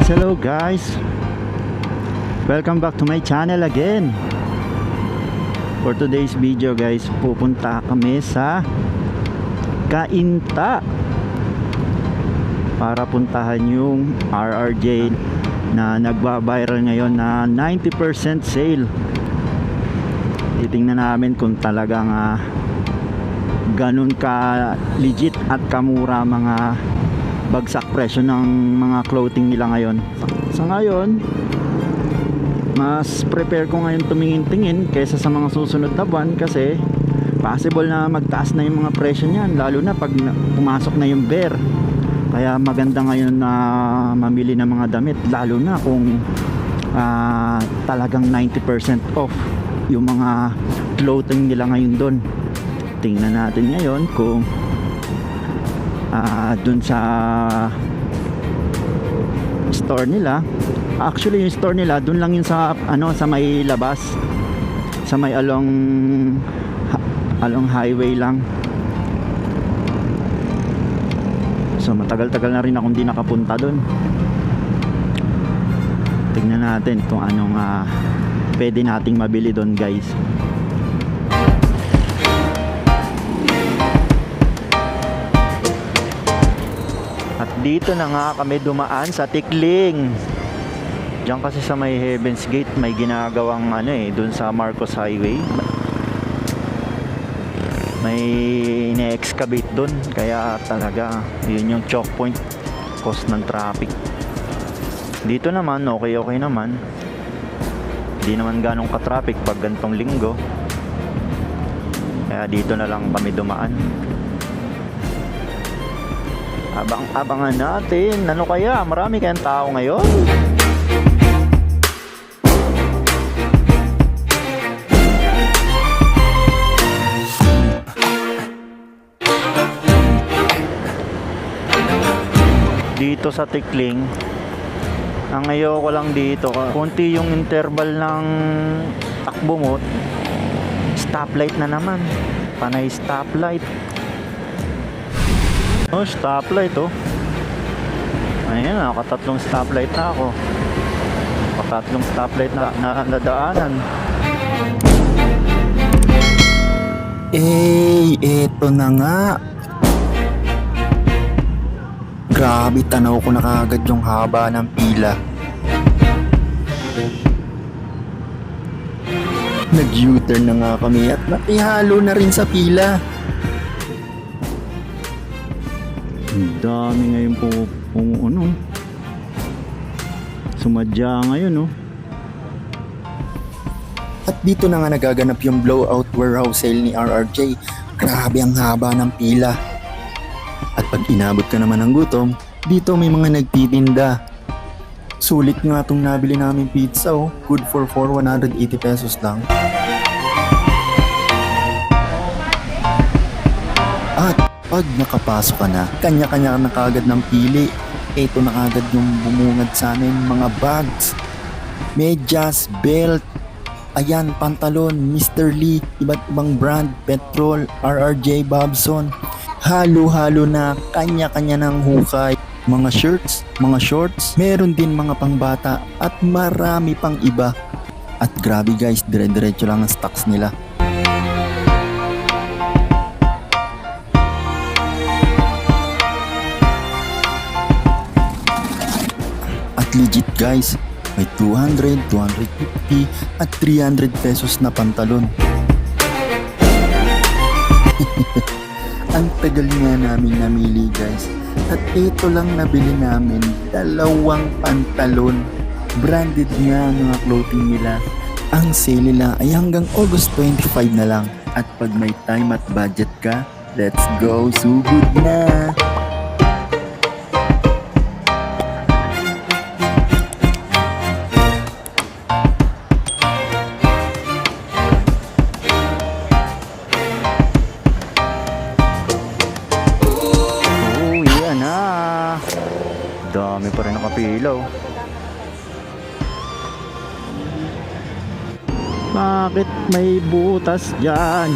Hello guys, welcome back to my channel again. For today's video guys, pupunta kami sa Cainta para puntahan yung RRJ na nagba-viral ngayon na 90% sale. Titingnan namin kung talagang ganun ka legit at kamura mga bagsak presyo ng mga clothing nila ngayon. Sa ngayon, mas prepare ko ngayon tumingin-tingin kaysa sa mga susunod na buwan kasi possible na magtaas na yung mga presyo niyan, lalo na pag pumasok na yung bear. Kaya maganda ngayon na mamili ng mga damit, lalo na kung talagang 90% off yung mga clothing nila ngayon doon. Tingnan natin ngayon kung dun sa store nila. Actually yung store nila dun lang yun sa sa may labas, sa may along highway lang. So matagal-tagal na rin akong di nakapunta dun. Tingnan natin kung anong pwede nating mabili dun guys. At dito na nga kami dumaan sa Tikling. Diyan kasi sa may Heaven's Gate may ginagawang dun sa Marcos Highway. May ine-excavate dun, kaya talaga yun yung choke point, cause ng traffic. Dito naman okay naman. Hindi naman ganong ka-traffic pag gantong linggo. Kaya dito na lang kami dumaan. Abangan natin, ano kaya? Marami kayang tao ngayon? Dito sa Tikling, ang ayoko lang dito, konti yung interval ng takbo mo, stoplight na naman. Panay stoplight. Oh, stoplight oh. Ayan, nakatatlong stoplight na ako. Nakatatlong stoplight na nadaanan. Eto na nga. Grabe, tanaw ko na kaagad yung haba ng pila. Nag-U-turn na nga kami at nakihalo na rin sa pila. Ang dami ngayon po sumadya ngayon At dito na nga nagaganap yung blowout warehouse sale ni RRJ. Grabe ang haba ng pila. At pag inabot ka naman ng gutom, dito may mga nagtitinda. Sulit nga itong nabili namin pizza good for 180 pesos lang. At pag nakapasok ka na, kanya-kanya na kagad ng pili. Ito na kagad yung bumungad sa amin, mga bags, medyas, belt, ayan, pantalon, Mr. Lee, iba't ibang brand, Petrol, RRJ, Bobson. Halo-halo na, kanya-kanya ng hukay. Mga shirts, mga shorts, meron din mga pangbata at marami pang iba. At grabe guys, dire-diretso lang ang stocks nila. At legit guys, may 200, 250 at 300 pesos na pantalon. Ang tagal nga namin namili guys. At ito lang nabili namin, 2 pantalon. Branded nga ang mga clothing nila. Ang sale nila ay hanggang August 25 na lang. At pag may time at budget ka, let's go, sugod na! Dami pa rin nakapilaw. Bakit may butas dyan?